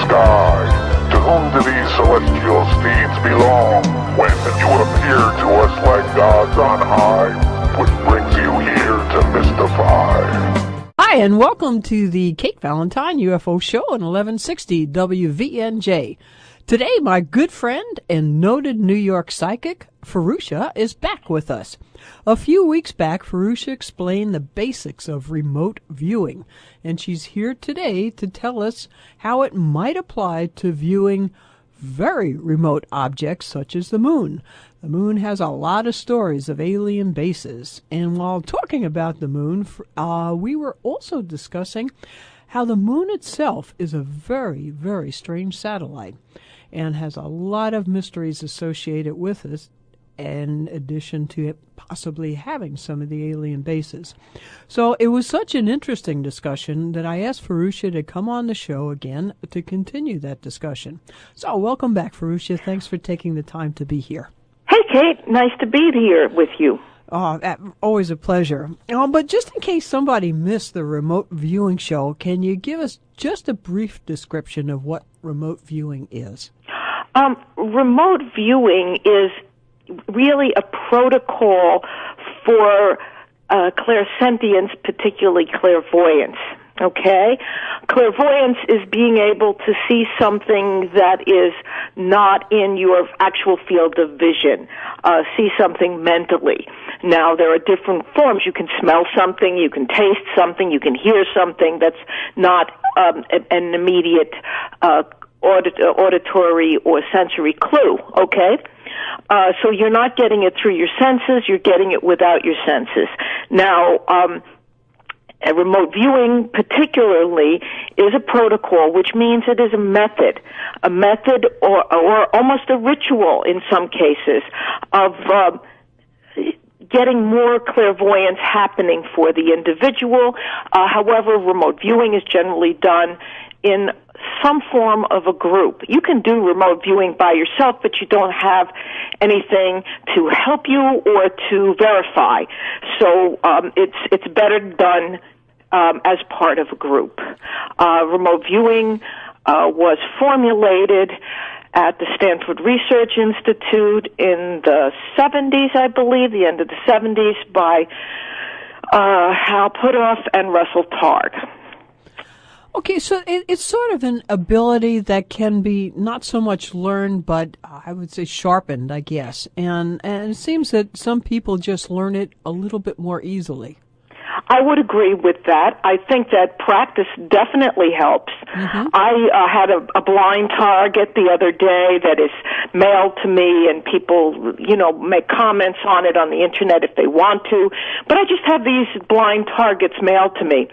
sky. To whom do these celestial steeds belong? When you appear to us like gods on high, which brings you here to mystify. Hi, and welcome to the Kate Valentine UFO Show on 1160 WVNJ. Today, my good friend and noted New York psychic, Farusha, is back with us. A few weeks back, Farusha explained the basics of remote viewing, and she's here today to tell us how it might apply to viewing very remote objects such as the moon. The moon has a lot of stories of alien bases, and while talking about the moon, we were also discussing how the moon itself is a very, very strange satellite and has a lot of mysteries associated with it, in addition to it possibly having some of the alien bases. So it was such an interesting discussion that I asked Farusha to come on the show again to continue that discussion. So welcome back, Farusha. Thanks for taking the time to be here. Hey, Kate. Nice to be here with you. Oh, always a pleasure. But just in case somebody missed the remote viewing show, can you give us just a brief description of what remote viewing is? Remote viewing is really a protocol for clairsentience, particularly clairvoyance. Okay? Clairvoyance is being able to see something that is not in your actual field of vision, see something mentally. Now, there are different forms. You can smell something, you can taste something, you can hear something that's not an immediate auditory or sensory clue, okay? So you're not getting it through your senses, you're getting it without your senses. Now, remote viewing particularly is a protocol, which means it is a method or almost a ritual in some cases of getting more clairvoyance happening for the individual. However, remote viewing is generally done in some form of a group. You can do remote viewing by yourself, but you don't have anything to help you or to verify. So it's better done as part of a group. Remote viewing was formulated at the Stanford Research Institute in the 70s, I believe, the end of the 70s, by Hal Puthoff and Russell Targ. Okay, so it's sort of an ability that can be not so much learned, but I would say sharpened, I guess. And it seems that some people just learn it a little bit more easily. I would agree with that. I think that practice definitely helps. Mm-hmm. I had a blind target the other day that is mailed to me, and people, make comments on it on the internet if they want to. But I just have these blind targets mailed to me,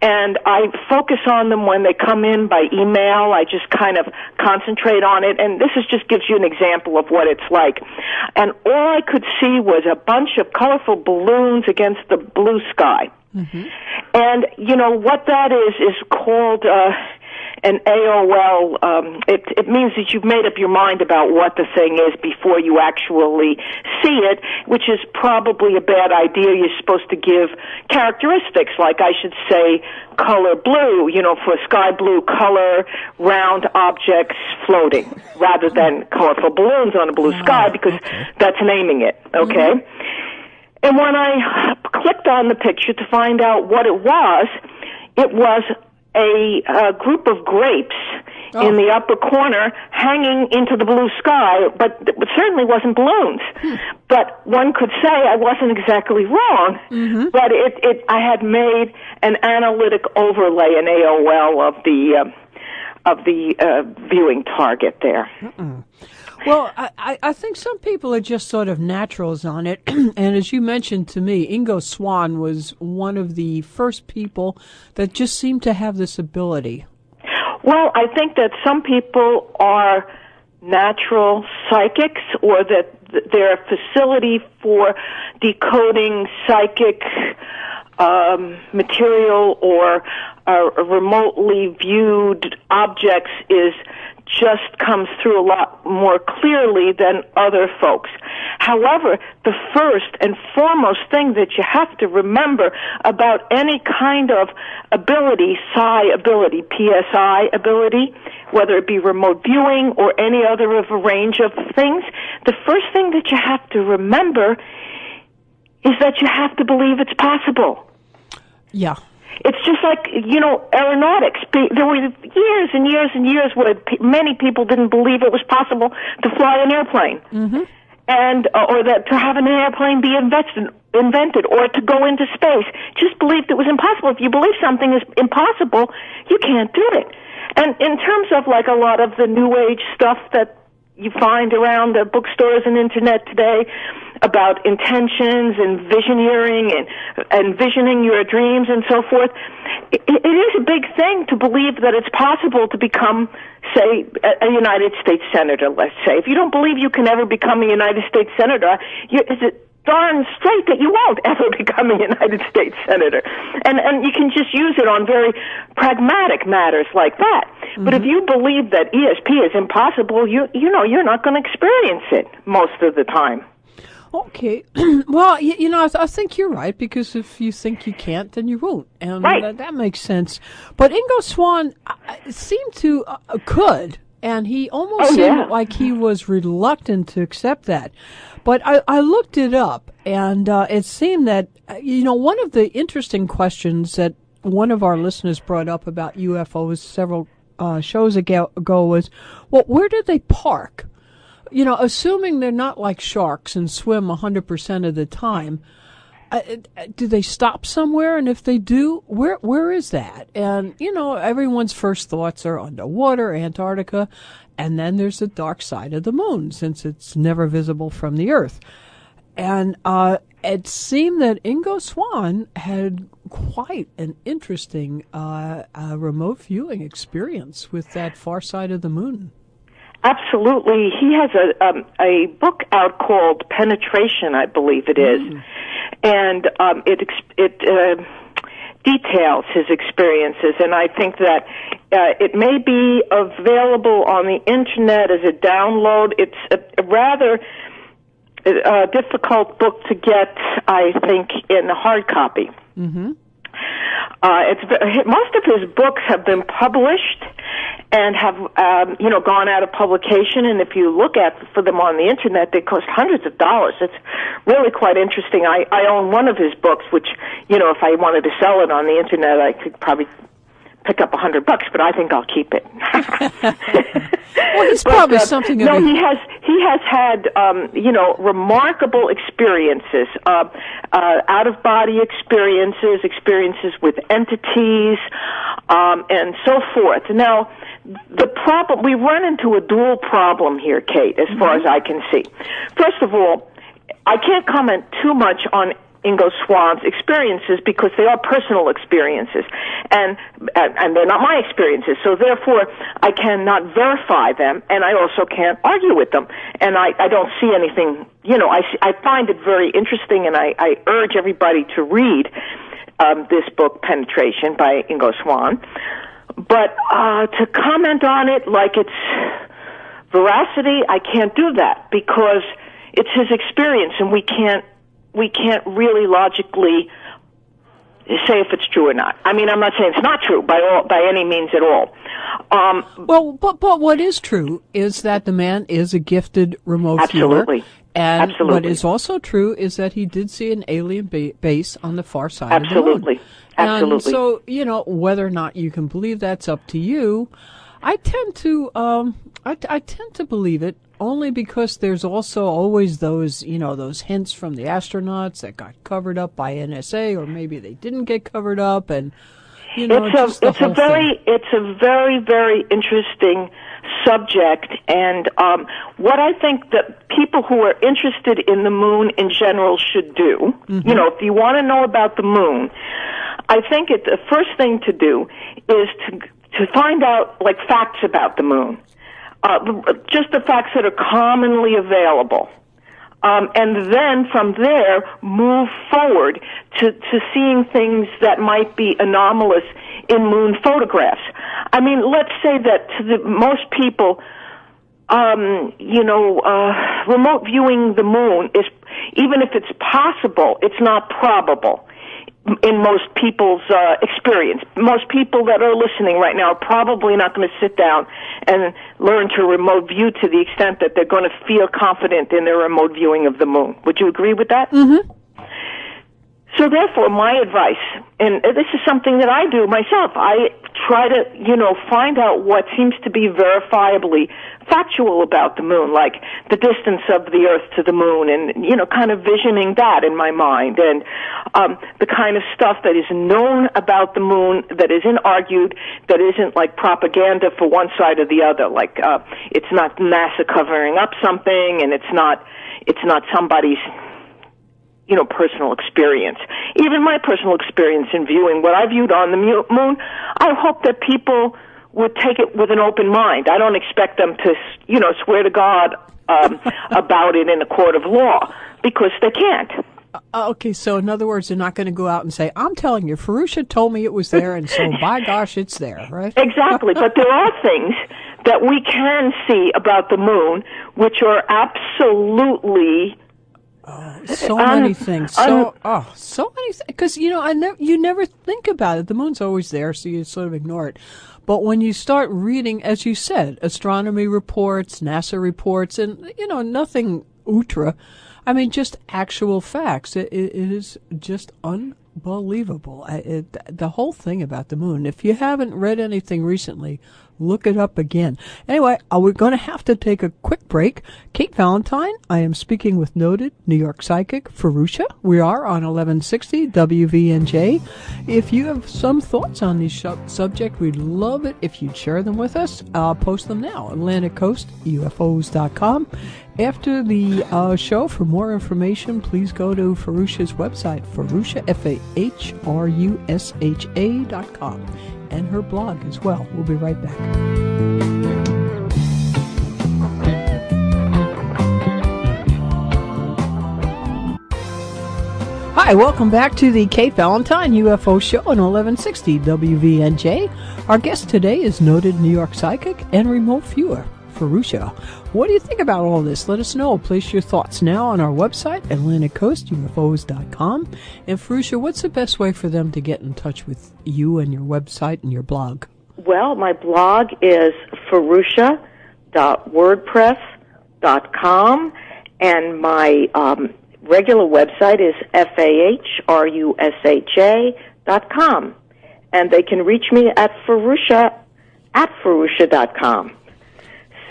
and I focus on them when they come in by email. I just kind of concentrate on it, and this just gives you an example of what it's like. And all I could see was a bunch of colorful balloons against the blue sky. Mm-hmm. And, what that is called an AOL. It means that you've made up your mind about what the thing is before you actually see it, which is probably a bad idea. You're supposed to give characteristics, like I should say color blue, for sky blue color, round objects floating, rather than colorful balloons on a blue sky, because that's naming it, okay? Mm-hmm. And when I clicked on the picture to find out what it was a group of grapes in the upper corner hanging into the blue sky, but it certainly wasn't balloons. But one could say I wasn't exactly wrong, but I had made an analytic overlay in AOL of the viewing target there. Well, I think some people are just sort of naturals on it. And as you mentioned to me, Ingo Swann was one of the first people that just seemed to have this ability. Well, I think that some people are natural psychics, or that their facility for decoding psychic material or remotely viewed objects just comes through a lot more clearly than other folks. However, the first and foremost thing that you have to remember about any kind of ability, psi ability, PSI ability, whether it be remote viewing or any other of a range of things, the first thing that you have to remember is that you have to believe it's possible. Yeah. It's just like, aeronautics. There were years and years and years where many people didn't believe it was possible to fly an airplane. Mm-hmm. And or that to have an airplane be invented or to go into space. Just believed it was impossible. If you believe something is impossible, you can't do it. And in terms of like a lot of the New Age stuff that you find around the bookstores and internet today about intentions and visioneering and envisioning your dreams and so forth, it is a big thing to believe that it's possible to become, say, a United States Senator, let's say. If you don't believe you can ever become a United States Senator, it's darn straight that you won't ever become a United States Senator. And you can just use it on very pragmatic matters like that. Mm-hmm. But if you believe that ESP is impossible, you're not going to experience it most of the time. Okay. Well, I think you're right, because if you think you can't, then you won't. And right. That makes sense. But Ingo Swann seemed to could, and he almost seemed like he was reluctant to accept that. But I looked it up, and it seemed that, one of the interesting questions that one of our listeners brought up about UFOs several shows ago was, well, where did they park? Assuming they're not like sharks and swim 100% of the time, do they stop somewhere? And if they do, where is that? And, everyone's first thoughts are underwater, Antarctica, and then there's the dark side of the moon, since it's never visible from the Earth. And it seemed that Ingo Swann had quite an interesting remote viewing experience with that far side of the moon. Absolutely. He has a book out called Penetration, I believe it is. And it details his experiences, and I think that it may be available on the internet as a download. It's a rather difficult book to get, I think, in hard copy. Mm-hmm. Most of his books have been published and have gone out of publication, and if you look for them on the internet, they cost hundreds of dollars. It's really quite interesting. I own one of his books, which, if I wanted to sell it on the internet, I could probably pick up $100, but I think I'll keep it. Well, it's probably something. No, he has had remarkable experiences, out of body experiences with entities, and so forth. Now, the problem, we run into a dual problem here, Kate, as far as I can see. First of all, I can't comment too much on Ingo Swann's experiences because they are personal experiences, and they're not my experiences. So therefore, I cannot verify them, and I also can't argue with them. And I don't see anything. I find it very interesting, and I urge everybody to read this book, Penetration, by Ingo Swann. But to comment on it like it's veracity, I can't do that because it's his experience, and we can't really logically say if it's true or not. I mean, I'm not saying it's not true by any means at all. But what is true is that the man is a gifted remote absolutely. viewer. And absolutely. What is also true is that he did see an alien base on the far side absolutely. of the moon. Absolutely. And so, whether or not you can believe that's up to you. I tend to believe it only because there's also always those hints from the astronauts that got covered up by NSA, or maybe they didn't get covered up, and it's a very, very interesting subject, and what I think that people who are interested in the moon in general should do, if you want to know about the moon, I think the first thing to do is to find out like facts about the moon. Just the facts that are commonly available. And then from there, move forward to seeing things that might be anomalous in moon photographs. I mean, let's say that to most people, remote viewing the moon is, even if it's possible, it's not probable. in most people's experience. Most people that are listening right now are probably not going to sit down and learn to remote view to the extent that they're going to feel confident in their remote viewing of the moon. Would you agree with that? Mm-hmm. So therefore, my advice, and this is something that I do myself, I try to, find out what seems to be verifiably factual about the moon, like the distance of the Earth to the moon, and, kind of visioning that in my mind, and the kind of stuff that is known about the moon that isn't argued, that isn't like propaganda for one side or the other, like it's not NASA covering up something, and it's not somebody's personal experience. Even my personal experience in viewing what I viewed on the moon, I hope that people would take it with an open mind. I don't expect them to, swear to God about it in a court of law, because they can't. Okay, so in other words, they're not going to go out and say, I'm telling you, Farusha told me it was there, and so by gosh, it's there, right? Exactly, but there are things that we can see about the moon which are absolutely... So many things. So many things. Because, you never think about it. The moon's always there, so you sort of ignore it. But when you start reading, as you said, astronomy reports, NASA reports, and, nothing ultra, I mean, just actual facts. It is just unbelievable. The whole thing about the moon. If you haven't read anything recently, look it up again. Anyway, we're going to have to take a quick break. Kate Valentine, I am speaking with noted New York psychic Farusha. We are on 1160 WVNJ. If you have some thoughts on this subject, we'd love it if you'd share them with us. Post them now. AtlanticCoastUFOs.com. After the show, for more information, please go to Farusha's website, Farusha, FAHRUSHA.com, and her blog as well. We'll be right back. Hi, welcome back to the Kate Valentine UFO Show on 1160 WVNJ. Our guest today is noted New York psychic and remote viewer, Farusha. What do you think about all this? Let us know. Place your thoughts now on our website, AtlanticCoastUFOs.com. And Farusha, what's the best way for them to get in touch with you and your website and your blog? Well, my blog is farusha.wordpress.com, and my regular website is FAHRUSHA.com. And they can reach me at Farusha@Farusha.com.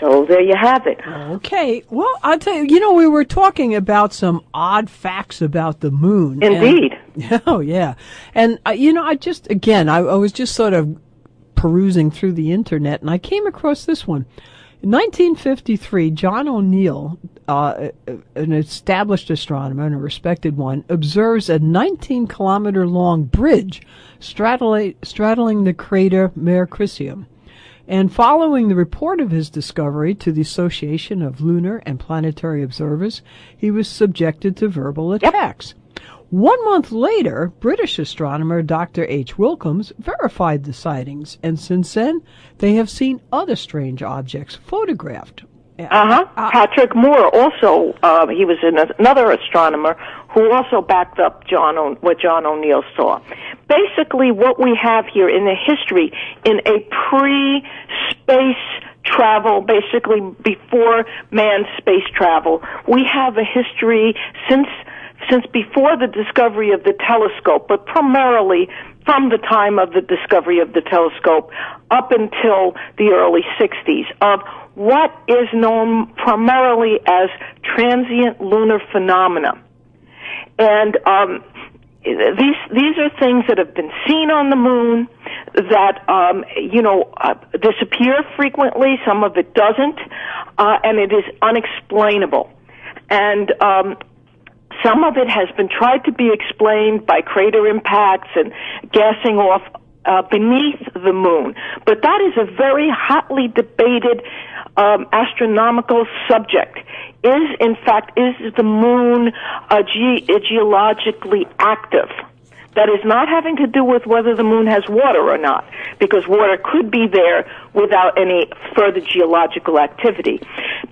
So there you have it. Okay. Well, I'll tell you, we were talking about some odd facts about the moon. Indeed. Oh, yeah. And, I was just sort of perusing through the Internet, and I came across this one. In 1953, John O'Neill, an established astronomer and a respected one, observes a 19-kilometer-long bridge straddling the crater Mare Crisium. And following the report of his discovery to the Association of Lunar and Planetary Observers, he was subjected to verbal attacks. 1 month later, British astronomer Dr. H. Wilkins verified the sightings, and since then, they have seen other strange objects photographed. Patrick Moore also, he was another astronomer who also backed up what John O'Neill saw. Basically, what we have here in the history, in a pre-space travel, basically before manned space travel, we have a history since before the discovery of the telescope, but primarily from the time of the discovery of the telescope up until the early 60s, of what is known primarily as transient lunar phenomena. And these are things that have been seen on the moon that disappear frequently. Some of it doesn't, and it is unexplainable. And some of it has been tried to be explained by crater impacts and gassing off beneath the moon. But that is a very hotly debated astronomical subject. Is the moon geologically active? That is not having to do with whether the moon has water or not, because water could be there without any further geological activity.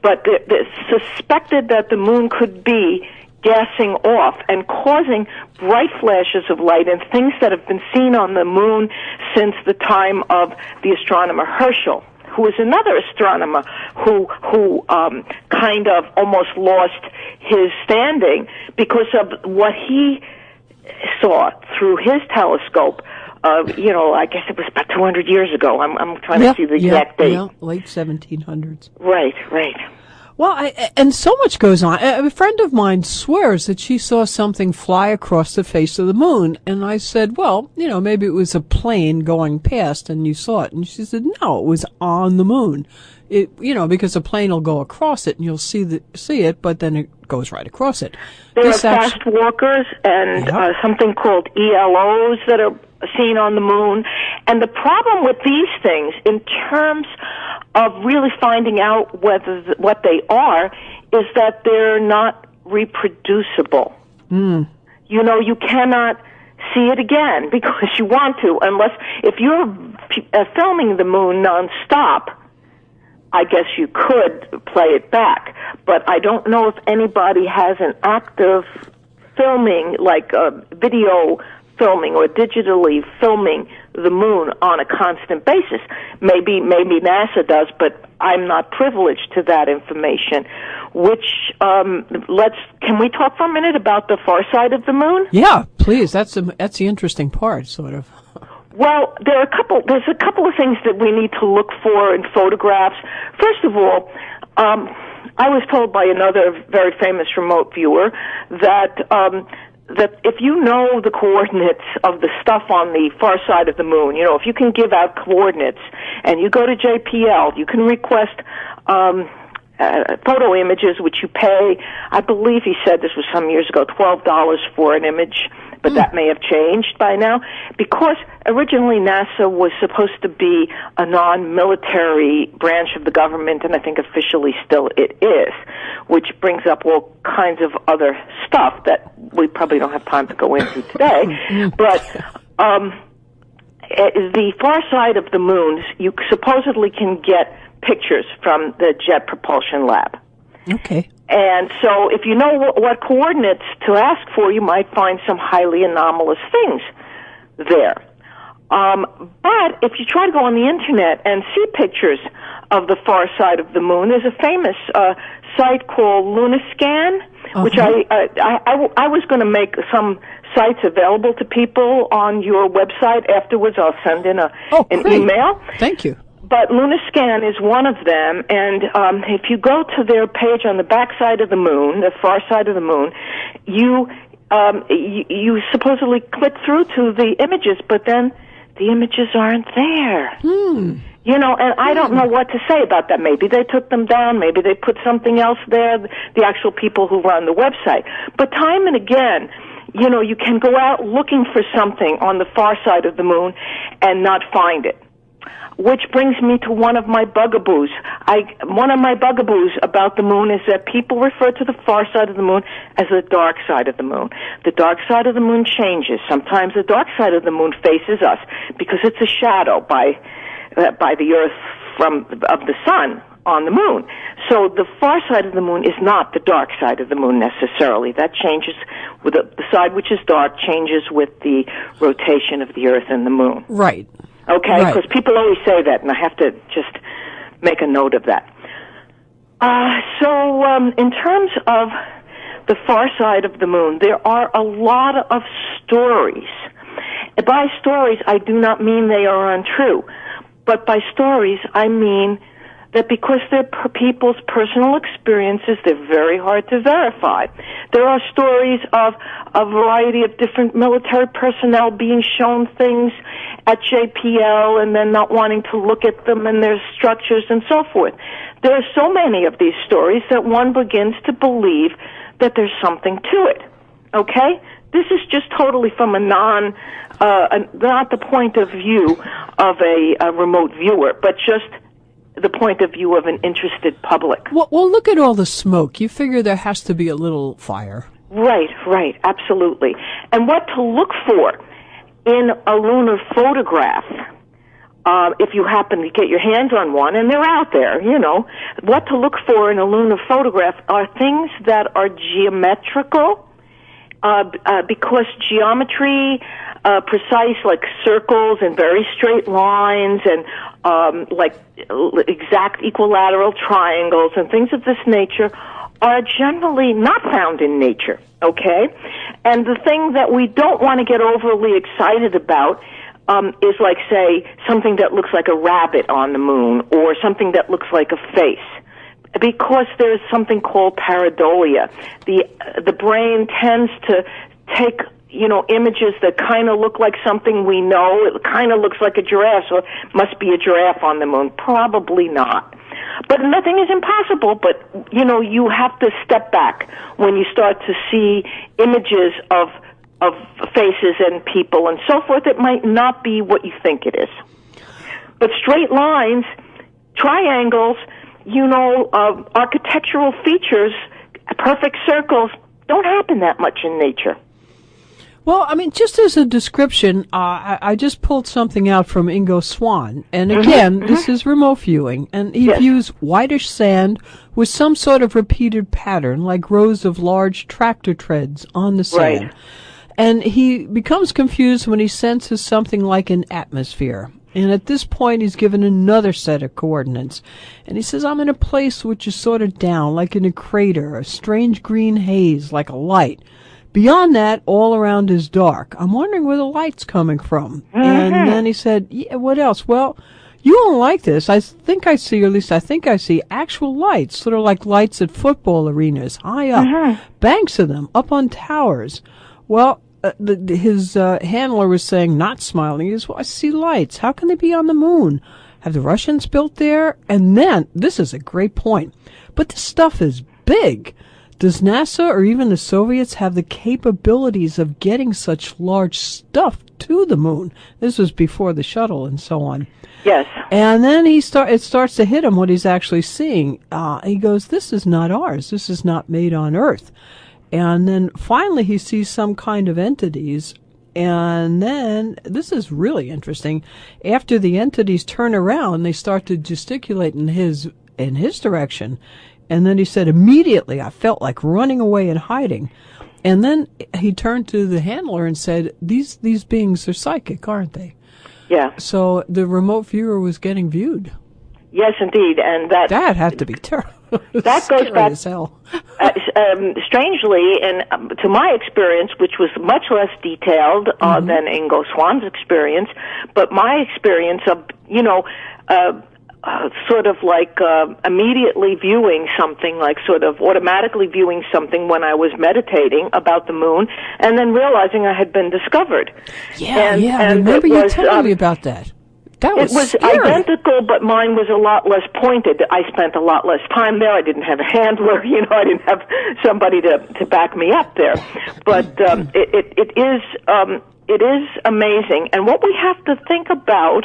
But it's suspected that the moon could be gassing off and causing bright flashes of light and things that have been seen on the moon since the time of the astronomer Herschel, who was another astronomer who kind of almost lost his standing because of what he saw through his telescope. I guess it was about 200 years ago. I'm trying to see the exact date. Yeah, late 1700s. Right. Well, and so much goes on. A friend of mine swears that she saw something fly across the face of the moon. And I said, well, maybe it was a plane going past and you saw it. And she said, no, it was on the moon. Because a plane will go across it and you'll see it, but then it goes right across it. There are fast walkers and something called ELOs that are seen on the moon. And the problem with these things, in terms of really finding out what they are, is that they're not reproducible. You cannot see it again because you want to, if you're filming the moon nonstop, I guess you could play it back, but I don't know if anybody has an active filming, like video filming or digitally filming the moon on a constant basis. Maybe NASA does, but I'm not privileged to that information. Can we talk for a minute about the far side of the moon? Yeah, please. That's the interesting part, sort of. Well, there's a couple of things that we need to look for in photographs. First of all, I was told by another very famous remote viewer that if you know the coordinates of the stuff on the far side of the moon, if you can give out coordinates and you go to JPL, you can request photo images, which you pay, I believe he said this was some years ago, $12 for an image, but that may have changed by now, because originally NASA was supposed to be a non-military branch of the government, and I think officially still it is, which brings up all kinds of other stuff that we probably don't have time to go into today. But the far side of the moon, you supposedly can get pictures from the Jet Propulsion Lab. Okay. And so if you know what coordinates to ask for, you might find some highly anomalous things there. But if you try to go on the Internet and see pictures of the far side of the moon, there's a famous site called Lunascan, which I was going to make some sites available to people on your website. Afterwards, I'll send in an email. Thank you. But Lunascan is one of them, and if you go to their page on the back side of the moon, the far side of the moon, you supposedly click through to the images, but then the images aren't there. And I don't know what to say about that. Maybe they took them down, maybe they put something else there, the actual people who run the website. But time and again, you can go out looking for something on the far side of the moon and not find it. Which brings me to one of my bugaboos. One of my bugaboos about the moon is that people refer to the far side of the moon as the dark side of the moon. The dark side of the moon changes. Sometimes the dark side of the moon faces us because it's a shadow by the Earth of the sun on the moon. So the far side of the moon is not the dark side of the moon necessarily. That changes with the side which is dark changes with the rotation of the Earth and the moon. Right. Okay, because people always say that, and I have to just make a note of that. So in terms of the far side of the moon, there are a lot of stories. By stories, I do not mean they are untrue, but by stories, I mean that because they're people's personal experiences, they're very hard to verify. There are stories of a variety of different military personnel being shown things at JPL and then not wanting to look at them and their structures and so forth. There are so many of these stories that one begins to believe that there's something to it. Okay? This is just totally from not the point of view of a remote viewer, but just the point of view of an interested public. Well, look at all the smoke. You figure there has to be a little fire. Right, absolutely. And what to look for in a lunar photograph if you happen to get your hands on one, and they're out there, what to look for in a lunar photograph are things that are geometrical, because geometry, precise, like circles and very straight lines and like exact equilateral triangles and things of this nature are generally not found in nature, okay? And the thing that we don't want to get overly excited about is like, say, something that looks like a rabbit on the moon or something that looks like a face, because there's something called pareidolia. The brain tends to take images that kind of look like something we know. It kind of looks like a giraffe, so it must be a giraffe on the moon. Probably not. But nothing is impossible, but, you have to step back when you start to see images of faces and people and so forth. It might not be what you think it is. But straight lines, triangles, architectural features, perfect circles, don't happen that much in nature. Well, I mean, just as a description, I just pulled something out from Ingo Swann. And again, this is remote viewing. And he views whitish sand with some sort of repeated pattern, like rows of large tractor treads on the sand. Right. And he becomes confused when he senses something like an atmosphere. And at this point, he's given another set of coordinates. And he says, I'm in a place which is sort of down, like in a crater, a strange green haze, like a light. Beyond that, all around is dark. I'm wondering where the light's coming from. And then he said, yeah, what else? Well, you won't like this. I think I see actual lights, sort of like lights at football arenas, high up, banks of them, up on towers. Well, his handler was saying, not smiling. He goes, well, I see lights. How can they be on the moon? Have the Russians built there? And then, this is a great point, but this stuff is big. Does NASA or even the Soviets have the capabilities of getting such large stuff to the moon? This was before the shuttle and so on. Yes. And then it starts to hit him what he's actually seeing. He goes, this is not ours. This is not made on Earth. And then finally he sees some kind of entities. And then, this is really interesting, after the entities turn around, they start to gesticulate in his direction. And then he said, immediately I felt like running away and hiding. And then he turned to the handler and said, these beings are psychic, aren't they? Yeah. So the remote viewer was getting viewed. Yes, indeed. And that had to be terrible. That goes back as hell. Strangely, and to my experience, which was much less detailed than Ingo Swann's experience, but my experience of, sort of like immediately viewing something, like sort of automatically viewing something when I was meditating about the moon, and then realizing I had been discovered. Yeah, I remember you telling me about that. That was It was scary. identical, but mine was a lot less pointed. I spent a lot less time there. I didn't have a handler, I didn't have somebody to back me up there. But it is amazing. And what we have to think about,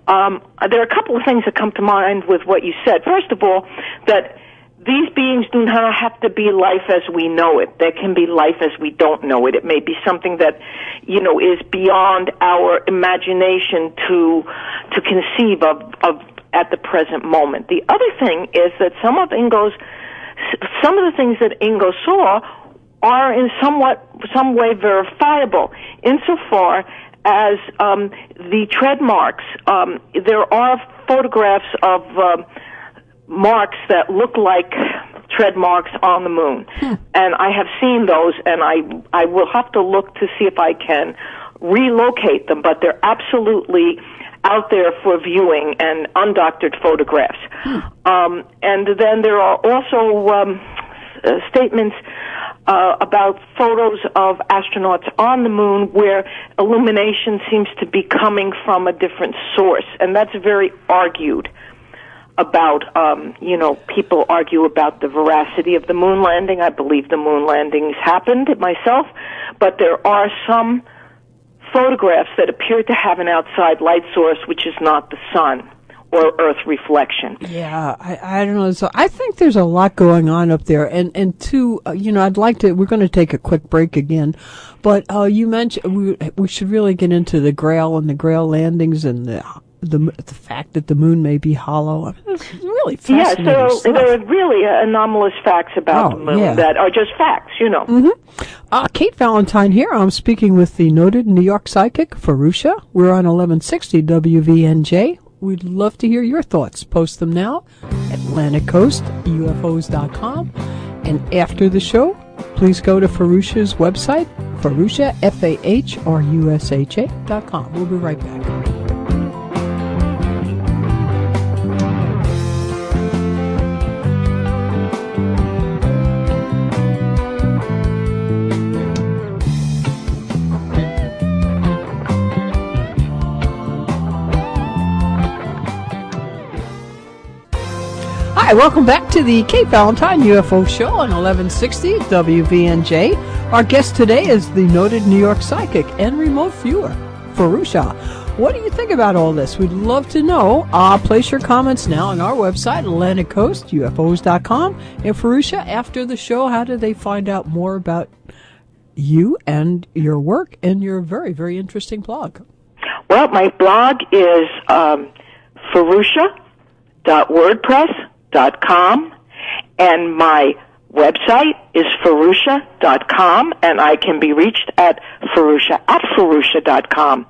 there are a couple of things that come to mind with what you said. First of all, that these beings do not have to be life as we know it. There can be life as we don't know it. It may be something that, is beyond our imagination to conceive of at the present moment. The other thing is that some of the things that Ingo saw are in some way verifiable, insofar as the tread marks. There are photographs of marks that look like tread marks on the moon. And I have seen those, and I will have to look to see if I can relocate them, but they're absolutely out there for viewing and undoctored photographs. And then there are also statements about photos of astronauts on the moon where illumination seems to be coming from a different source, and that's very argued about. People argue about the veracity of the moon landing. I believe the moon landings happened myself, but there are some photographs that appear to have an outside light source, which is not the sun or Earth reflection. Yeah, I don't know. So I think there's a lot going on up there. And two, I'd like to, we're going to take a quick break again, but you mentioned we should really get into the Grail and the Grail landings and the the fact that the moon may be hollow. I mean, it's really Yeah, fascinating so stuff. there are really anomalous facts about the moon that are just facts, Kate Valentine here. I'm speaking with the noted New York psychic, Farusha. We're on 1160 WVNJ. We'd love to hear your thoughts. Post them now at AtlanticCoastUFOs.com. And after the show, please go to Farusha's website, Farusha, FAHRUSHA.com. We'll be right back. Hi, welcome back to the Kate Valentine UFO Show on 1160 WVNJ. Our guest today is the noted New York psychic and remote viewer, Farusha. What do you think about all this? We'd love to know. Place your comments now on our website, AtlanticCoastUFOs.com. And Farusha, after the show, how do they find out more about you and your work and your very, very interesting blog? Well, my blog is farusha.wordpress.com, and my website is farusha.com, and I can be reached at farusha@farusha.com.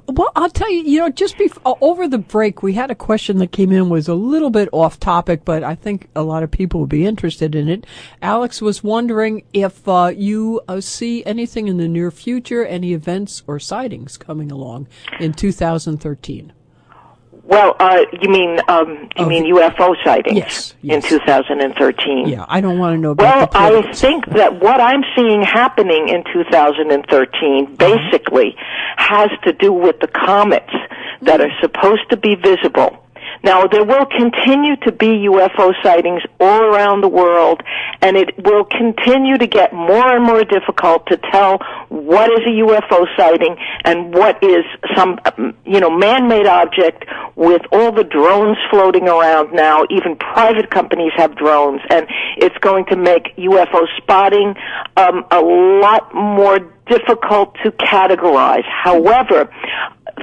Well, I'll tell you, just over the break, we had a question that came in, was a little bit off topic, but I think a lot of people would be interested in it. Alex was wondering if you see anything in the near future, any events or sightings coming along in 2013. Well, you mean UFO sightings in 2013? Yeah, I don't want to know about I think that what I'm seeing happening in 2013 basically has to do with the comets that are supposed to be visible. Now, there will continue to be UFO sightings all around the world, and it will continue to get more and more difficult to tell what is a UFO sighting and what is some, man-made object with all the drones floating around now. Even private companies have drones, and it's going to make UFO spotting a lot more difficult to categorize. However,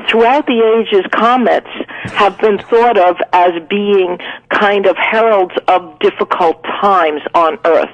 throughout the ages, comets have been thought of as being kind of heralds of difficult times on Earth.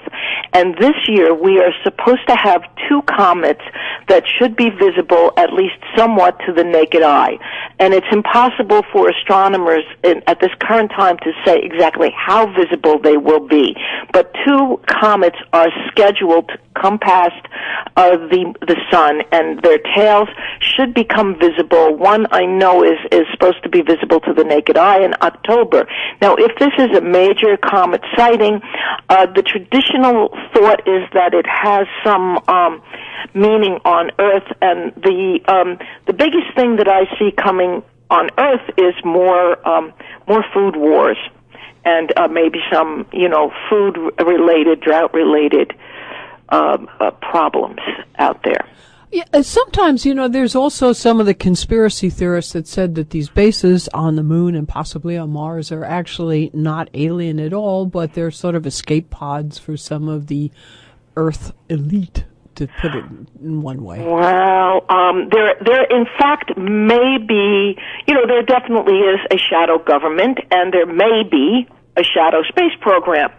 And this year, we are supposed to have two comets that should be visible at least somewhat to the naked eye. And it's impossible for astronomers at this current time to say exactly how visible they will be. But two comets are scheduled to come past the sun, and their tails should become visible. One I know is supposed to be visible to the naked eye in October. Now, if this is a major comet sighting, the traditional thought is that it has some meaning on Earth, and the biggest thing that I see coming on Earth is more food wars, and maybe some food-related, drought-related problems out there. Yeah, sometimes, there's also some of the conspiracy theorists that said that these bases on the moon and possibly on Mars are actually not alien at all, but they're sort of escape pods for some of the Earth elite, to put it in one way. Well, there in fact may be, there definitely is a shadow government, and there may be a shadow space program.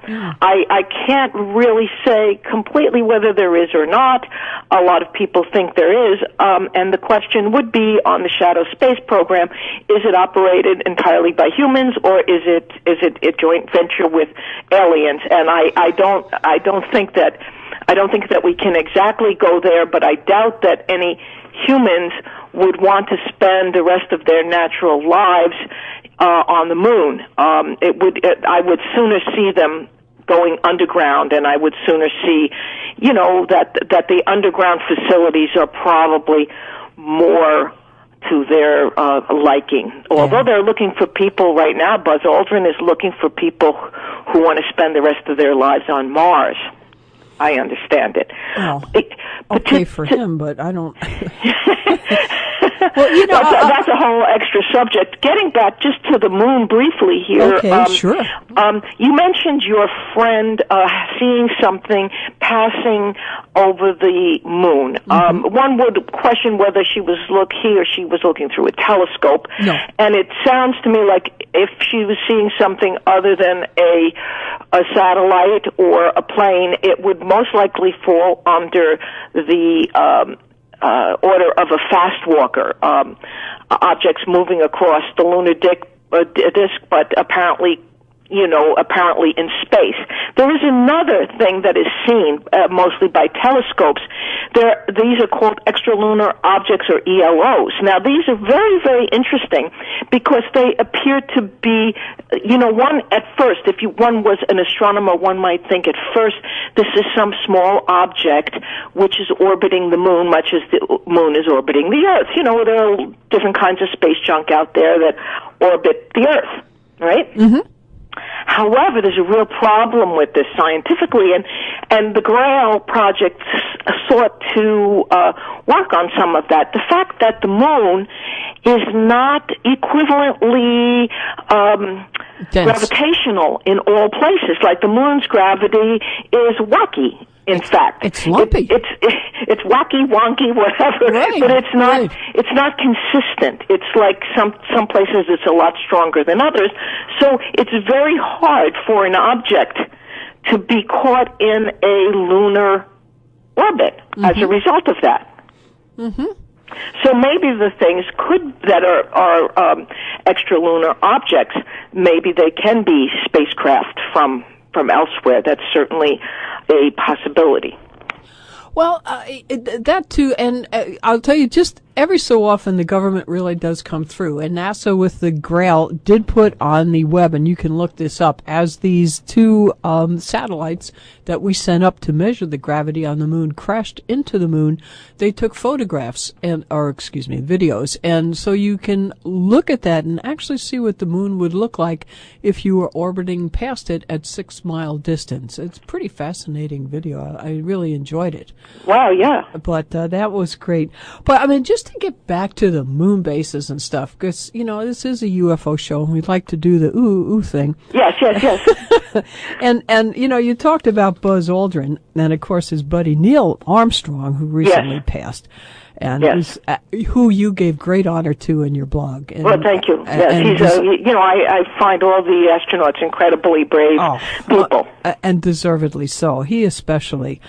I can't really say completely whether there is or not. A lot of people think there is, and the question would be on the shadow space program: is it operated entirely by humans, or is it a joint venture with aliens? And I don't think that we can exactly go there, but I doubt that any humans would want to spend the rest of their natural lives on the moon. I would sooner see them going underground, and I would sooner see, that the underground facilities are probably more to their liking. Although they're looking for people right now, Buzz Aldrin is looking for people who want to spend the rest of their lives on Mars. I understand it. Well, okay for him, but I don't. Well, you know, that's a whole extra subject. Getting back just to the moon briefly here. Okay, sure. You mentioned your friend seeing something passing over the moon. One would question whether he or she was looking through a telescope. No. And it sounds to me like if she was seeing something other than a satellite or a plane, it would most likely fall under the order of a fast walker, objects moving across the lunar disk, but apparently in space. There is another thing that is seen mostly by telescopes. These are called extralunar objects, or ELOs. Now, these are very, very interesting because they appear to be, one at first, if one was an astronomer, one might think at first this is some small object which is orbiting the moon, much as the moon is orbiting the Earth. There are different kinds of space junk out there that orbit the Earth, right? Mm-hmm. However, there's a real problem with this scientifically, and the Grail project sought to work on some of that. The fact that the moon is not equivalently gravitational in all places, like the moon's gravity is wacky. In fact, it's lumpy. It's wacky, wonky, whatever. Right, but it's not. Right. It's not consistent. It's like some places it's a lot stronger than others. So it's very hard for an object to be caught in a lunar orbit as a result of that. Mm-hmm. So maybe the things that are extralunar objects, maybe they can be spacecraft from elsewhere. That's certainly a possibility. Well, that too, and I'll tell you, just every so often the government really does come through, and NASA with the Grail did put on the web, and you can look this up, as these two satellites that we sent up to measure the gravity on the moon crashed into the moon. They took photographs videos, and so you can look at that and actually see what the moon would look like if you were orbiting past it at 6 mile distance. It's a pretty fascinating video. I really enjoyed it. Wow, yeah. But that was great. But I mean, just to get back to the moon bases and stuff, because, this is a UFO show, and we'd like to do the ooh thing. Yes. And you talked about Buzz Aldrin, and of course his buddy Neil Armstrong, who recently passed, and who you gave great honor to in your blog. And, well, thank you. Yes, I find all the astronauts incredibly brave people. And deservedly so. He especially.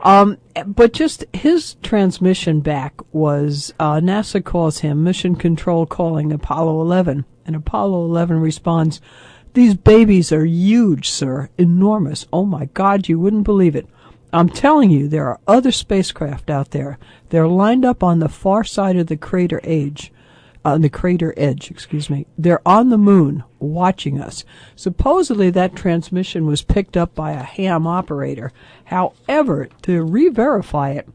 But just his transmission back was, NASA calls him Mission Control calling Apollo 11, and Apollo 11 responds, "These babies are huge, sir, enormous. Oh my God, you wouldn't believe it. I'm telling you, there are other spacecraft out there. They're lined up on the far side of the crater edge. They're on the moon watching us." Supposedly that transmission was picked up by a ham operator. However, to re-verify it,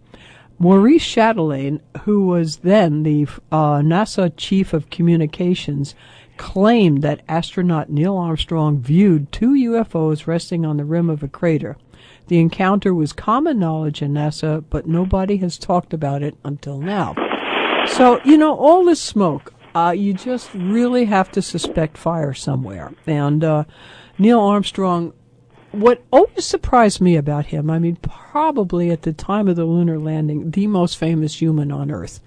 Maurice Chatelain, who was then the NASA chief of communications, claimed that astronaut Neil Armstrong viewed 2 UFOs resting on the rim of a crater. The encounter was common knowledge in NASA, but nobody has talked about it until now. So, all this smoke, you just really have to suspect fire somewhere. And Neil Armstrong, what always surprised me about him, I mean, probably at the time of the lunar landing, the most famous human on Earth.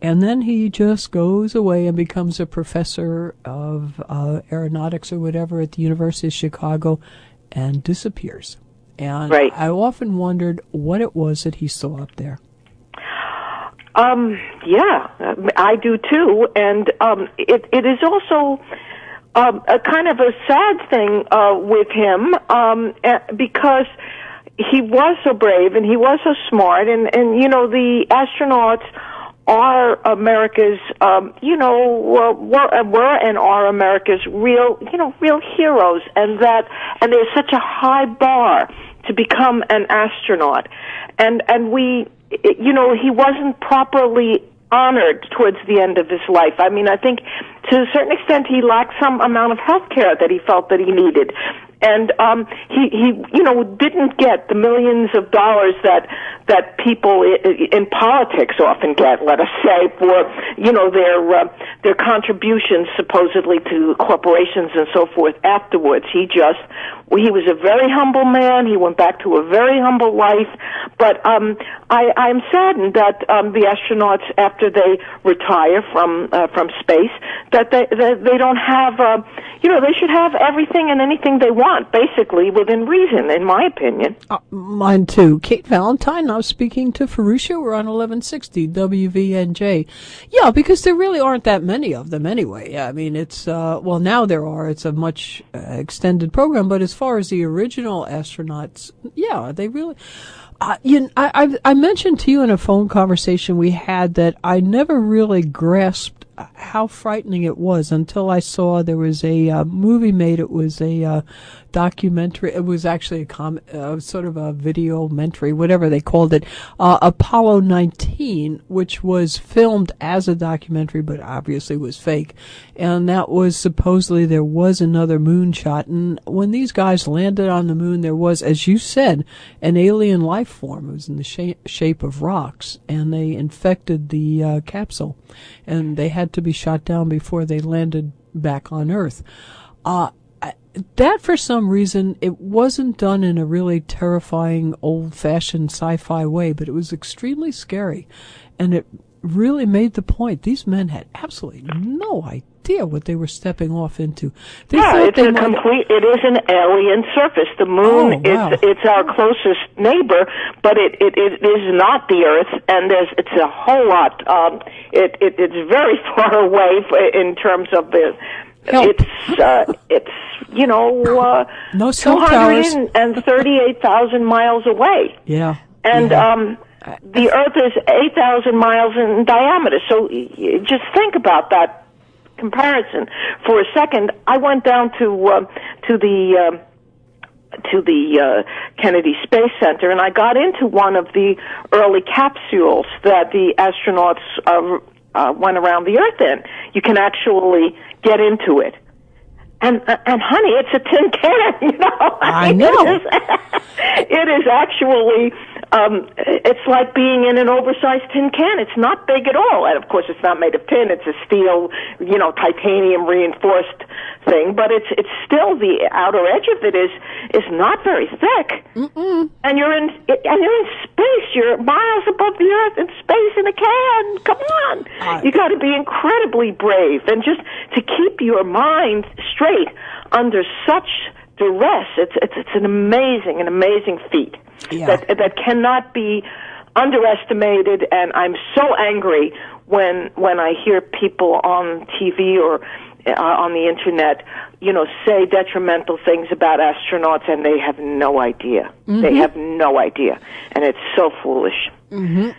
And then he just goes away and becomes a professor of aeronautics or whatever at the University of Chicago and disappears. And I often wondered what it was that he saw up there. I do too, and it is also a kind of a sad thing with him because he was so brave and he was so smart, and the astronauts are America's were and are America's real heroes, and there's such a high bar to become an astronaut, and he wasn't properly honored towards the end of his life. I mean, I think to a certain extent he lacked some amount of health care that he felt that he needed. And he didn't get the millions of dollars that people in politics often get, let us say, for their contributions supposedly to corporations and so forth afterwards. He was a very humble man. He went back to a very humble life. But I'm saddened that the astronauts, after they retire from space, that they don't have they should have everything and anything they want, basically within reason, in my opinion. Mine too. Kate Valentine, now speaking to Ferruccia. We're on 1160 WVNJ. Yeah, because there really aren't that many of them anyway. I mean, it's now there are. It's a much extended program, but as far as the original astronauts, yeah, they really. I mentioned to you in a phone conversation we had that I never really grasped how frightening it was until I saw there was a movie made. It was a documentary. It was actually sort of a videomentary, whatever they called it, Apollo 19, which was filmed as a documentary, but obviously was fake. And that was supposedly there was another moon shot. And when these guys landed on the moon, there was, as you said, an alien life form. It was in the shape of rocks, and they infected the capsule, and they had to be shot down before they landed back on Earth. That, for some reason, it wasn't done in a really terrifying, old-fashioned sci-fi way, but it was extremely scary, and it really made the point. These men had absolutely no idea what they were stepping off into. It is an alien surface. The moon it's our closest neighbor, but it is not the Earth, and it's a whole lot. It's very far away in terms of the. Help. It's no cell towers. 238,000 miles away. Yeah. And the Earth is 8,000 miles in diameter. So just think about that comparison for a second. I went down to the Kennedy Space Center, and I got into one of the early capsules that the astronauts went around the Earth in. You can actually get into it. And honey, it's a tin can, I know. It is actually, it's like being in an oversized tin can. It's not big at all. And of course, it's not made of tin. It's a steel, titanium reinforced thing. But it's still, the outer edge of it is not very thick. Mm-mm. And you're in space. You're miles above the Earth in space in a can. Come on. You got to be incredibly brave, and just to keep your mind straight under such duress. It's an amazing feat that cannot be underestimated. And I'm so angry when I hear people on TV or on the internet, say detrimental things about astronauts, and they have no idea. Mm-hmm. They have no idea, and it's so foolish. Mm-hmm.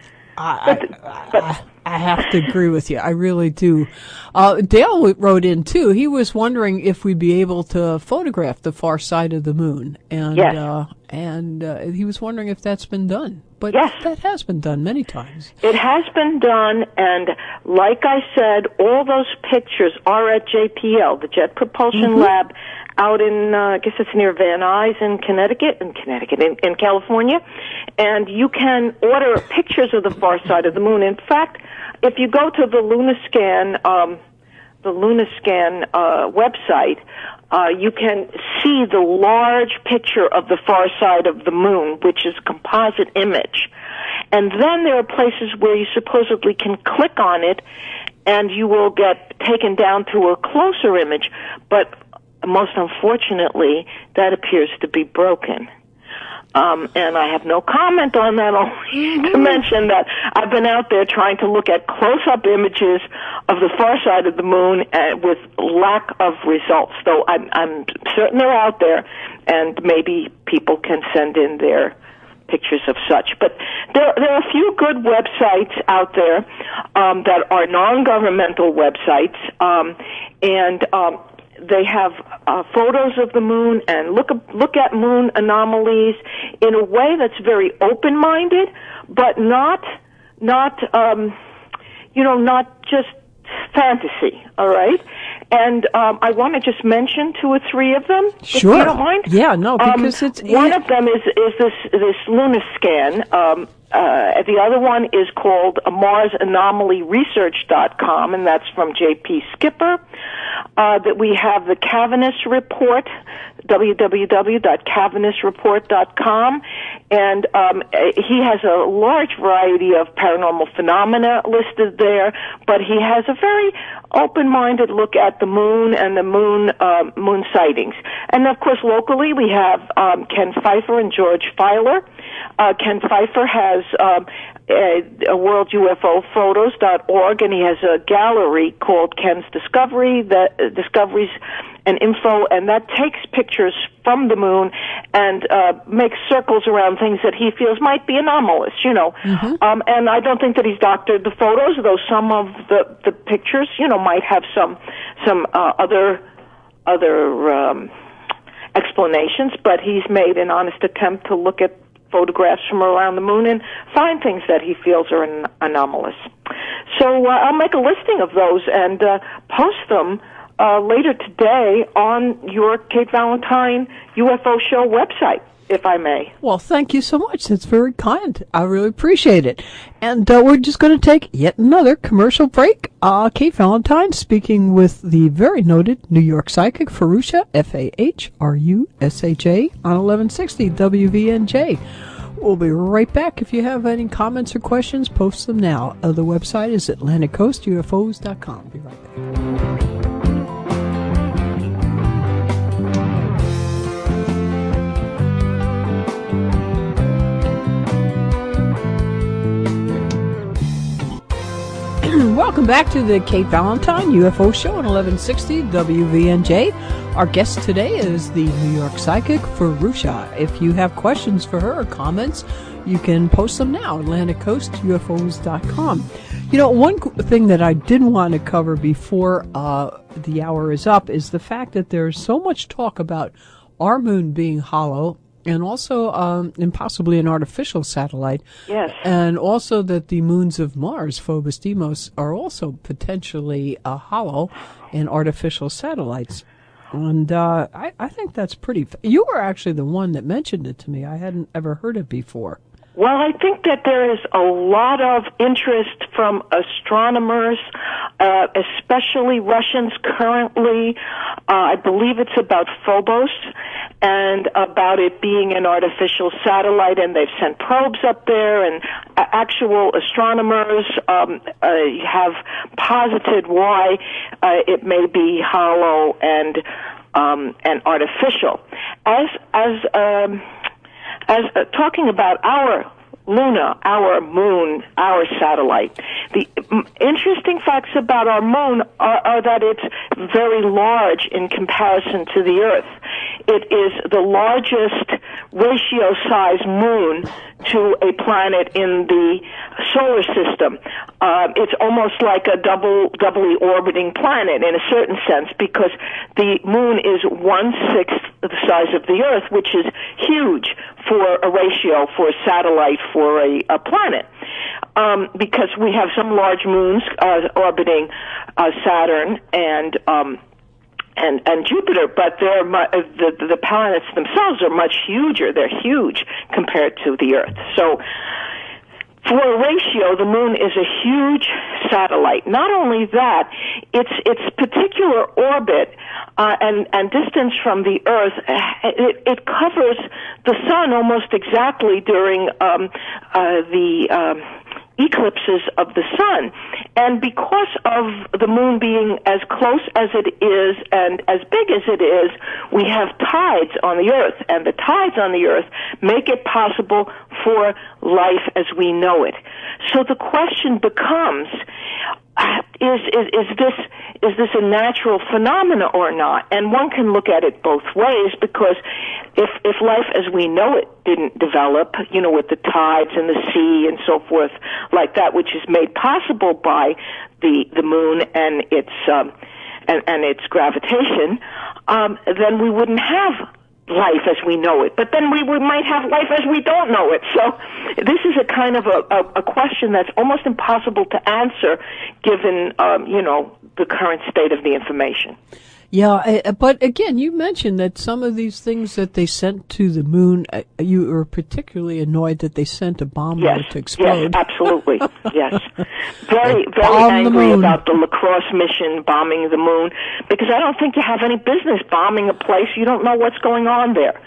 I have to agree with you. I really do. Dale wrote in too. He was wondering if we'd be able to photograph the far side of the moon, and yes. He was wondering if that's been done. But yes, that has been done many times. It has been done, and like I said, all those pictures are at JPL, the Jet Propulsion Lab, out in, I guess it's near Van Nuys in California. And you can order pictures of the far side of the moon. In fact, if you go to the Lunascan website, you can see the large picture of the far side of the moon, which is a composite image. And then there are places where you supposedly can click on it, and you will get taken down to a closer image. But most unfortunately, that appears to be broken. And I have no comment on that, only to mention that I've been out there trying to look at close-up images of the far side of the moon with lack of results. Though I'm certain they're out there, and maybe people can send in their pictures of such. But there are a few good websites out there that are non-governmental websites, and they have photos of the moon and look at moon anomalies in a way that's very open-minded, but not just fantasy. All right, And I want to just mention 2 or 3 of them, Sure. if you don't mind. Yeah, no, because it's... One of them is this lunar scan. The other one is called MarsAnomalyResearch.com, and that's from J.P. Skipper. That we have the Cavaness Report, www.cavanessreport.com, and he has a large variety of paranormal phenomena listed there, but he has a very open-minded look at the moon and the moon sightings. And of course, locally we have Ken Pfeiffer and George Filer. Ken Pfeiffer has worldufophotos.org, and he has a gallery called Ken's Discovery, that discoveries and info, and that takes pictures from the moon and makes circles around things that he feels might be anomalous, Mm-hmm. And I don't think that he's doctored the photos, though some of the pictures, might have some other explanations, but he's made an honest attempt to look at photographs from around the moon and find things that he feels are anomalous. So I'll make a listing of those and post them later today on your Kate Valentine UFO Show website, if I may. Well, thank you so much. That's very kind. I really appreciate it. And we're just going to take yet another commercial break. Kate Valentine speaking with the very noted New York psychic, Farusha, Fahrusha, on 1160 WVNJ. We'll be right back. If you have any comments or questions, post them now. The website is AtlanticCoastUFOs.com. Be right back. Welcome back to the Kate Valentine UFO Show on 1160 WVNJ. Our guest today is the New York psychic, Farusha. If you have questions for her or comments, you can post them now, AtlanticCoastUFOs.com. One thing that I did want to cover before the hour is up is the fact that there's so much talk about our moon being hollow, and also and possibly an artificial satellite. Yes. And also that the moons of Mars, Phobos, Deimos, are also potentially hollow and artificial satellites. And I think that's pretty... You were actually the one that mentioned it to me. I hadn't ever heard it before. Well, I think that there is a lot of interest from astronomers, especially Russians currently. I believe it's about Phobos and about it being an artificial satellite, and they've sent probes up there, and actual astronomers have posited why it may be hollow and artificial. As talking about our Luna, our moon, our satellite, the interesting facts about our moon are that it's very large in comparison to the Earth. It is the largest ratio size moon to a planet in the solar system. It's almost like a doubly orbiting planet in a certain sense, because the moon is 1/6 the size of the Earth, which is huge for a ratio for a satellite for a planet. Because we have some large moons orbiting Saturn and Jupiter, but they're the planets themselves are much huger. They're huge compared to the Earth. So, for a ratio, the moon is a huge satellite. Not only that, its particular orbit and distance from the Earth, it covers the sun almost exactly during the eclipses of the sun. And because of the moon being as close as it is and as big as it is, we have tides on the Earth, and the tides on the Earth make it possible for life as we know it. So the question becomes, is this a natural phenomena or not? And one can look at it both ways, because if life as we know it didn't develop, with the tides and the sea and so forth like that, which is made possible by the moon and its gravitation, then we wouldn't have life as we know it, but then we might have life as we don't know it. So this is a kind of a question that's almost impossible to answer given, the current state of the information. Yeah, but again, you mentioned that some of these things that they sent to the moon, you were particularly annoyed that they sent a bomb there to explode. Yes, absolutely. Yes. Very angry about the lacrosse mission bombing the moon, because I don't think you have any business bombing a place you don't know what's going on there.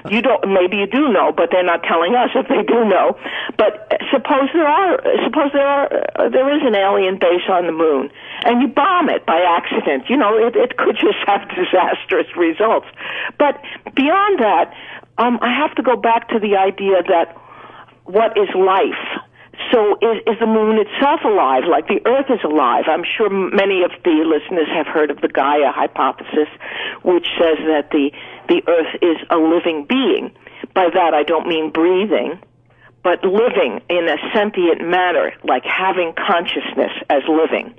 You don't. Maybe you do know, but they're not telling us if they do know. But suppose there is an alien base on the moon, and you bomb it by accident. It could just have disastrous results. But beyond that, I have to go back to the idea that what is life? So is the moon itself alive, like the Earth is alive? I'm sure many of the listeners have heard of the Gaia hypothesis, which says that the Earth is a living being. By that I don't mean breathing, but living in a sentient manner, like having consciousness as living.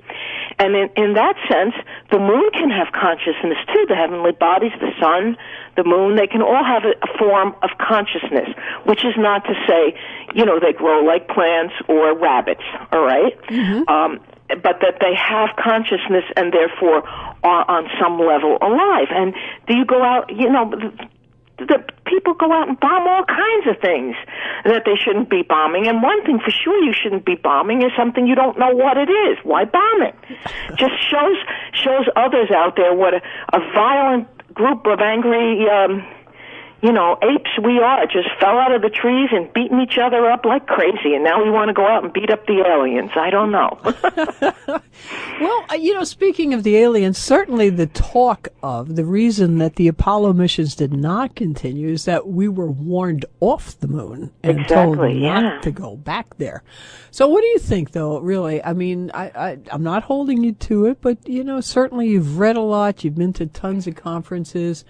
And in that sense, the moon can have consciousness too. The heavenly bodies, the sun, the moon, they can all have a form of consciousness, which is not to say, they grow like plants or rabbits, all right? Mm-hmm. But that they have consciousness and therefore are on some level alive. And do you go out, the people go out and bomb all kinds of things that they shouldn't be bombing. And one thing for sure you shouldn't be bombing is something you don't know what it is. Why bomb it? Just shows others out there what a violent group of angry, apes we are. Just fell out of the trees and beating each other up like crazy. And now we want to go out and beat up the aliens. I don't know. Well, speaking of the aliens, certainly the talk of the reason that the Apollo missions did not continue is that we were warned off the moon and told not to go back there. So what do you think, though, really? I mean, I'm not holding you to it, but, certainly you've read a lot. You've been to tons of conferences.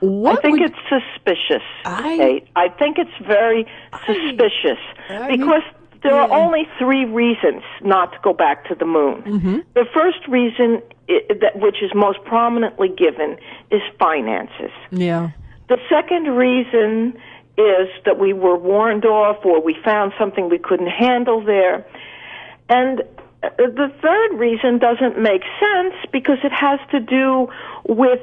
I think it's suspicious, Kate. I think it's very suspicious because there are only 3 reasons not to go back to the moon. Mm-hmm. The first reason, which is most prominently given, is finances. Yeah. The second reason is that we were warned off or we found something we couldn't handle there. And the third reason doesn't make sense because it has to do with,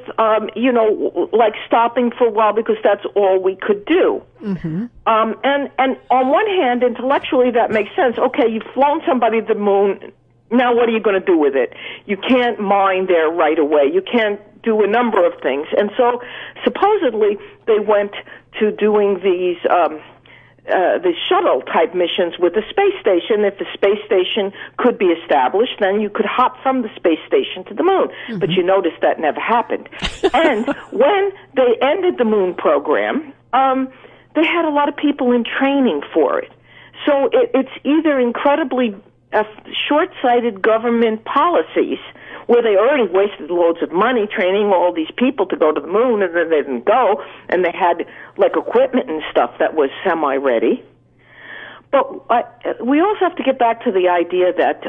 like stopping for a while because that's all we could do. Mm-hmm. And on one hand, intellectually, that makes sense. Okay, you've flown somebody to the moon. Now what are you going to do with it? You can't mine there right away. You can't do a number of things. And so supposedly they went to doing these the shuttle-type missions with the space station. If the space station could be established, then you could hop from the space station to the moon. Mm-hmm. But you notice that never happened. And when they ended the moon program, they had a lot of people in training for it. So it's either incredibly short-sighted government policies where they already wasted loads of money training all these people to go to the moon, and then they didn't go, and they had like equipment and stuff that was semi-ready. But we also have to get back to the idea that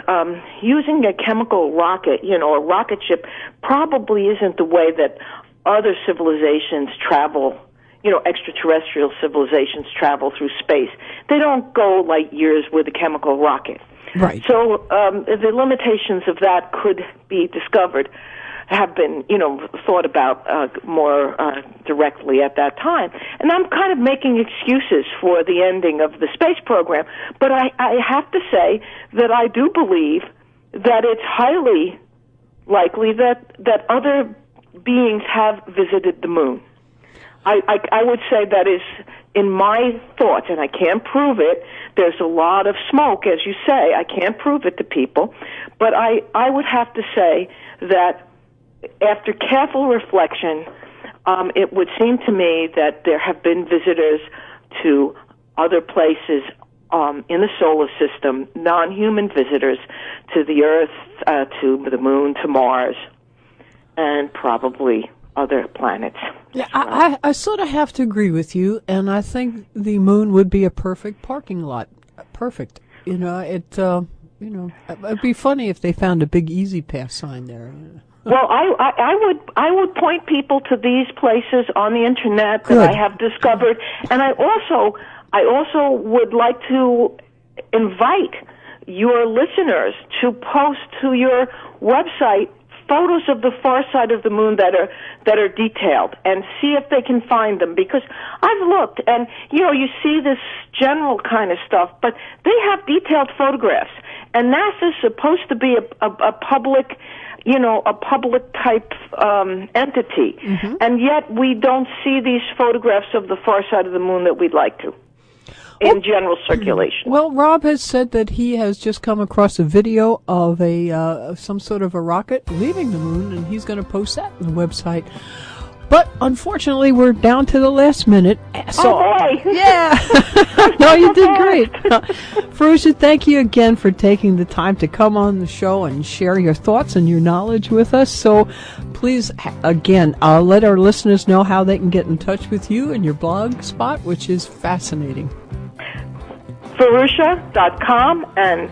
using a chemical rocket, a rocket ship, probably isn't the way that other civilizations travel, extraterrestrial civilizations travel through space. They don't go light years with a chemical rocket. Right. So the limitations of that could be discovered, have been, thought about more directly at that time. And I'm kind of making excuses for the ending of the space program, but I have to say that I do believe that it's highly likely that other beings have visited the moon. I would say that is in my thoughts, and I can't prove it. There's a lot of smoke, as you say. I can't prove it to people. But I would have to say that after careful reflection, it would seem to me that there have been visitors to other places in the solar system, non-human visitors to the Earth, to the moon, to Mars, and probably other planets. Yeah, I sort of have to agree with you, and I think the moon would be a perfect parking lot. Perfect. It'd be funny if they found a big Easy Pass sign there. Well, I would point people to these places on the internet that I have discovered, and I also would like to invite your listeners to post to your website photos of the far side of the moon that are detailed, and see if they can find them, because I've looked, and you see this general kind of stuff, but they have detailed photographs, and NASA's supposed to be a public, a public type entity, and yet we don't see these photographs of the far side of the moon that we'd like to in general circulation. Well, Rob has said that he has just come across a video of some sort of a rocket leaving the moon, and he's going to post that on the website. But unfortunately, we're down to the last minute. So, oh boy! Yeah. No, you did great. Ferruccia, thank you again for taking the time to come on the show and share your thoughts and your knowledge with us. So please, again, let our listeners know how they can get in touch with you and your blog spot, which is fascinating. Ferruccia.com and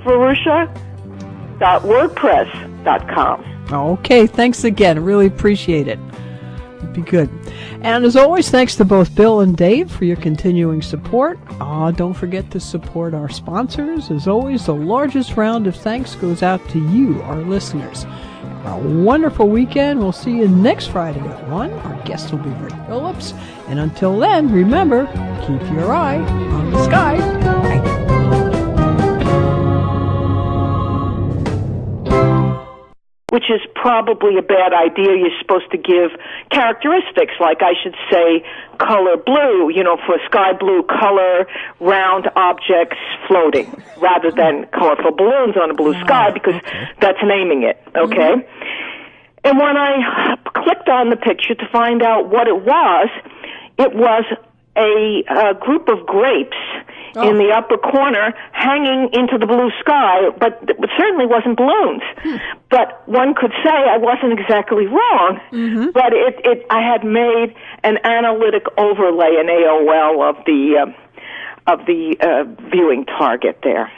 Ferruccia.wordpress.com. Okay, thanks again. Really appreciate it. It'd be good. And as always, thanks to both Bill and Dave for your continuing support. Don't forget to support our sponsors. As always, the largest round of thanks goes out to you, our listeners. A wonderful weekend. We'll see you next Friday at 1. Our guest will be Rick Phillips. And until then, remember, keep your eye on the sky. Bye. Which is probably a bad idea. You're supposed to give characteristics, like I should say color blue, for sky blue color, round objects floating, rather than colorful balloons on a blue sky, because that's naming it, okay? And when I clicked on the picture to find out what it was a group of grapes in the upper corner hanging into the blue sky, but it certainly wasn't balloons. But one could say I wasn't exactly wrong, but I had made an analytic overlay in AOL of the viewing target there.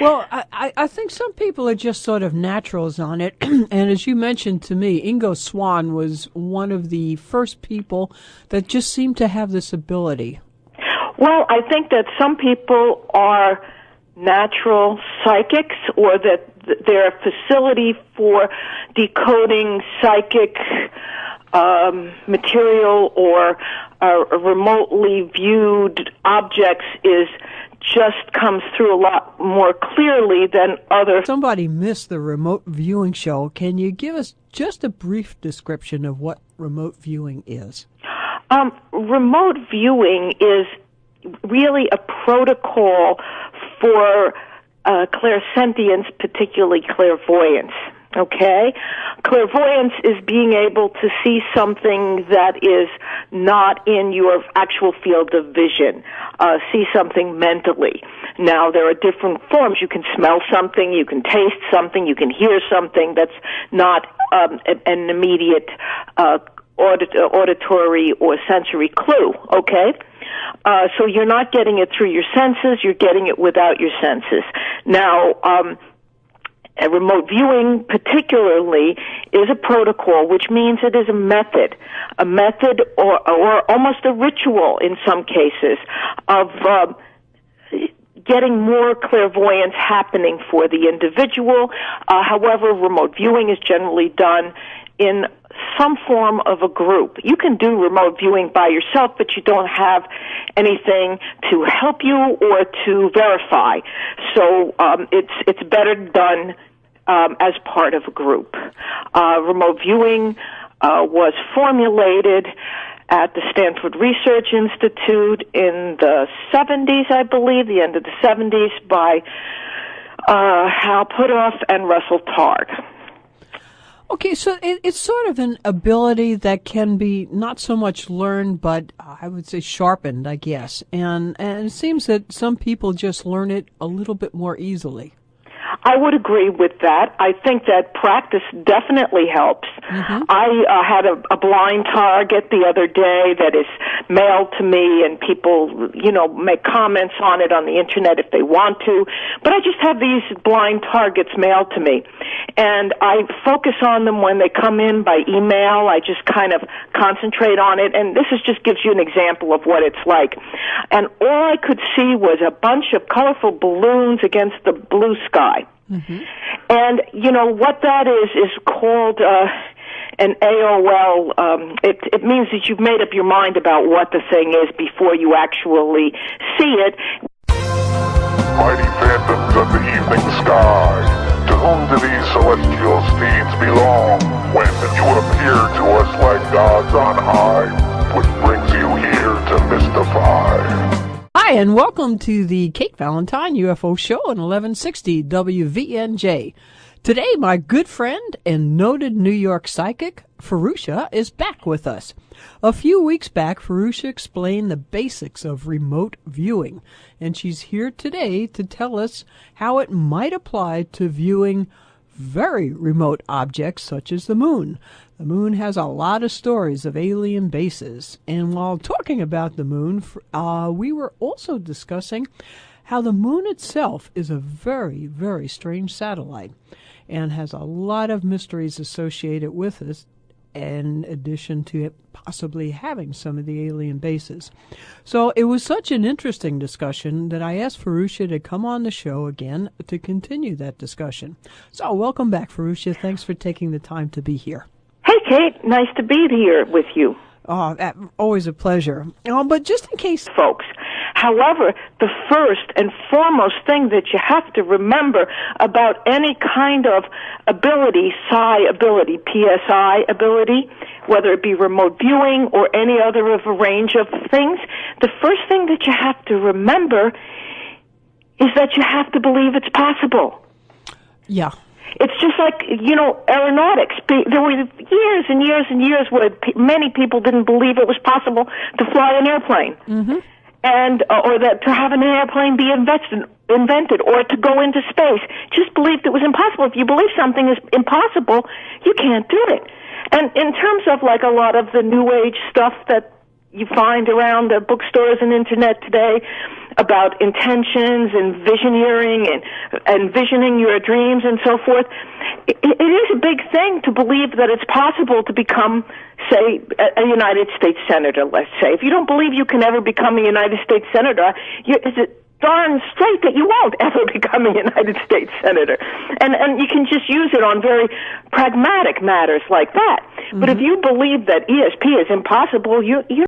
Well, I think some people are just sort of naturals on it. And as you mentioned to me, Ingo Swann was one of the first people that just seemed to have this ability. Well, I think that some people are natural psychics, or that their facility for decoding psychic material or remotely viewed objects just comes through a lot more clearly than others. Somebody missed the remote viewing show. Can you give us just a brief description of what remote viewing is? Remote viewing is really a protocol for clairsentience, particularly clairvoyance. Okay? Clairvoyance is being able to see something that is not in your actual field of vision. See something mentally. Now, there are different forms. You can smell something, you can taste something, you can hear something that's not an immediate auditory or sensory clue, okay? So you're not getting it through your senses, you're getting it without your senses. Now, remote viewing particularly is a protocol, which means it is a method or almost a ritual in some cases of getting more clairvoyance happening for the individual. However, remote viewing is generally done in some form of a group. You can do remote viewing by yourself, but you don't have anything to help you or to verify. So it's better done as part of a group. Remote viewing was formulated at the Stanford Research Institute in the 70s, I believe, the end of the 70s, by Hal Puthoff and Russell Targ. Okay, so it's sort of an ability that can be not so much learned, but I would say sharpened, I guess. And it seems that some people just learn it a little bit more easily. I would agree with that. I think that practice definitely helps. I had a blind target the other day that is mailed to me, and people, make comments on it on the internet if they want to. But I just have these blind targets mailed to me, and I focus on them when they come in by email. I just kind of concentrate on it, and this just gives you an example of what it's like. And all I could see was a bunch of colorful balloons against the blue sky. And, what that is called an AOL. It means that you've made up your mind about what the thing is before you actually see it. Mighty phantoms of the evening sky, to whom do these celestial steeds belong, when you appear to us like gods on high, which brings you here to mystify. Hi, and welcome to the Kate Valentine UFO Show on 1160 WVNJ. Today, my good friend and noted New York psychic, Farusha, is back with us. A few weeks back, Farusha explained the basics of remote viewing, and she's here today to tell us how it might apply to viewing very remote objects such as the moon. The moon has a lot of stories of alien bases, and while talking about the moon, we were also discussing how the moon itself is a very, very strange satellite and has a lot of mysteries associated with it, in addition to it possibly having some of the alien bases. So it was such an interesting discussion that I asked Farusha to come on the show again to continue that discussion. So welcome back, Farusha. Thanks for taking the time to be here. Hey, Kate. Nice to be here with you. Oh, always a pleasure. But just in case, folks. However, the first and foremost thing that you have to remember about any kind of ability, psi ability, PSI ability, whether it be remote viewing or any other of a range of things, the first thing that you have to remember is that you have to believe it's possible. Yeah. It's just like, aeronautics. There were years and years and years where many people didn't believe it was possible to fly an airplane. And or that to have an airplane be invented or to go into space. Just believed it was impossible. If you believe something is impossible, you can't do it. And in terms of like a lot of the new age stuff that you find around the bookstores and internet today about intentions and visioneering and visioning your dreams and so forth, it is a big thing to believe that it's possible to become, say, a United States Senator, let's say. If you don't believe you can ever become a United States Senator, is it darn straight that you won't ever become a United States Senator. And you can just use it on very pragmatic matters like that. But if you believe that ESP is impossible, you're